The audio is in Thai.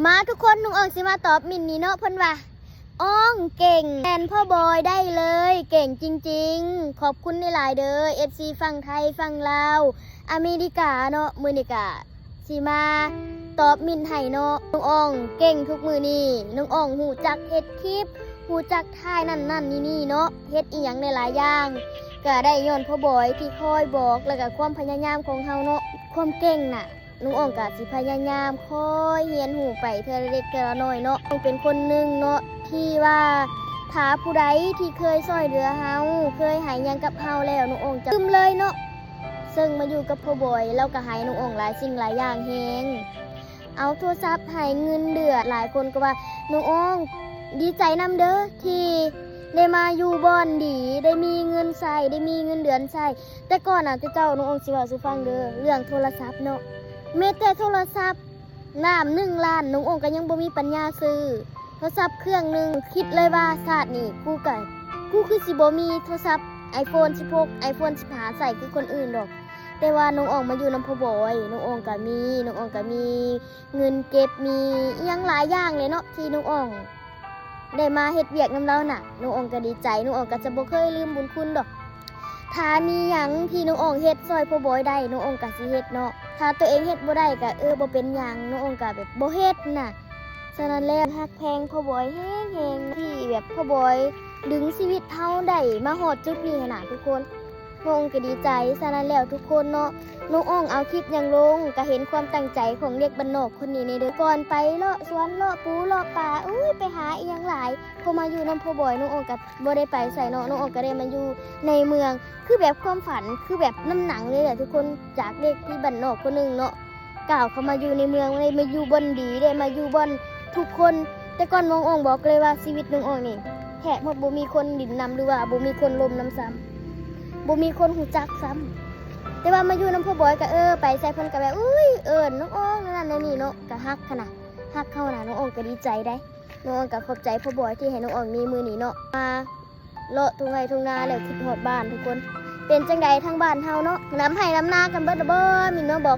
มาทุกคนนุงอองสิมาตอบมินนี่เนาะเพิ่นว่าอ้องเก่งแทนพ่อบอยได้เลยเก่งจริงๆขอบคุณในหลายเด้อ FC ฝั่งไทยฝั่งลาวอเมริกาเนาะมื้อนี้ก็สิมาตอบมินให้เนาะนุงอองเก่งทุกมื้อนี้นุงอองฮู้จักเฮ็ดคลิปฮู้จักถ่ายนั่นนี่เนาะเฮ็ดอีหยังในหลายอย่างก็ได้ย้อนพ่อบอยที่คอยบอกแล้วก็ความพยายามของเฮาเนาะความเก่งน่ะนุงอ่องกะสิพยายามคอยเรียนหูไปเท่าเล็กเท่าน้อยเนาะต้องเป็นคนหนึ่งเนาะที่ว่าถ้าผู้ใดที่เคยช่วยเหลือเฮาเคยหายยังกับเฮาแล้วนุงอ่องจะลืมเลยเนาะซึ่งมาอยู่กับพ่อบอยเราก็หายนุงอ่องหลายสิ่งหลายอย่างแฮงเอาโทรศัพท์ให้เงินเดือนหลายคนก็ว่านุงอ่องดีใจนำเด้อที่ได้มาอยู่บ่อนดีได้มีเงินใช้ได้มีเงินเดือนใช้แต่ก่อนน่ะเจ้านุงอ่องสิเว้าสู่ฟังเด้อเรื่องโทรศัพท์เนาะแม้แต่โทรศัพท์น้ำ1 ล้านนุงองค์ก็ยังบ่มีปัญญาซื้อโทรศัพท์เครื่องหนึ่งคิดเลยว่าชาตินี้กูคือสิบ่มีโทรศัพท์ iPhone 16 iPhone 15ใส่คือคนอื่นดอกแต่ว่านุงองค์มาอยู่นำพ่อบอยนุงองค์ก็มีเงินเก็บมีอิหยังหลายอย่างเลยเนาะที่นุงองค์ได้มาเฮ็ดเวียกนำเราน่ะนุงองค์ก็ดีใจนุงองค์ก็จะบ่เคยลืมบุญคุณดอกถ้ามีหยังที่นุงองค์เฮ็ดช่วยพ่อบอยได้นุงองค์ก็สิเฮ็ดเนาะถ้าตัวเองเฮ็ดบ่ได้ก็บ่เป็นหยังนุงองค์ก็แบบบ่เฮ็ดน่ะฉะนั้นแล้วฮักแพงพ่อบอยแฮงๆที่แบบพ่อบอยดึงชีวิตเฮาได้มาฮอดจุดนี้น่ะทุกคนนุงองค์ก็ดีใจฉะนั้นแล้วทุกคนเนาะนุงองค์เอาคลิปหยังลงก็เห็นความตั้งใจของเด็กบ้านนอกคนนี้นี่เด้อก่อนไปเลาะสวนเลาะปูเลาะป่าไปหาอีหยังหลายพอมาอยู่นำพ่อบอยนุงองค์ก็บ่ได้ไปใส่เนาะนุงองค์ก็ได้มาอยู่ในเมืองคือแบบความฝันคือแบบน้ำหนังเลยแหละทุกคนจากเด็กที่บ้านนอกคนหนึ่งเนาะก้าวเข้ามาอยู่ในเมืองเลยมาอยู่บนดีได้มาอยู่บนทุกคนแต่ก่อนน้องอ่องบอกเลยว่าชีวิตน้องอ่องนี่แทบบ่มีคนดินนำหรือว่าบ่มีคนลมนำซ้ำบ่มีคนหูจักซ้ำแต่ว่ามาอยู่น้ำพ่อบอยก็ไปใส่เพิ่นก็แบบน้องอ่องนั่นนี่เนาะก็ฮักขนาดฮักเข้าน่ะน้องอ่องก็ดีใจได้น้องอ่องก็ขอบใจพ่อบอยที่ให้น้องอ่องมีมือนี้เนาะมาเลาะทุ่งไร่ทุ่งนาแล้วคิดฮอดบ้านทุกคนเป็นจังใดทางบ้านเฮาเนาะน้ำให้น้ำนากันเบิดมีเนาะบอก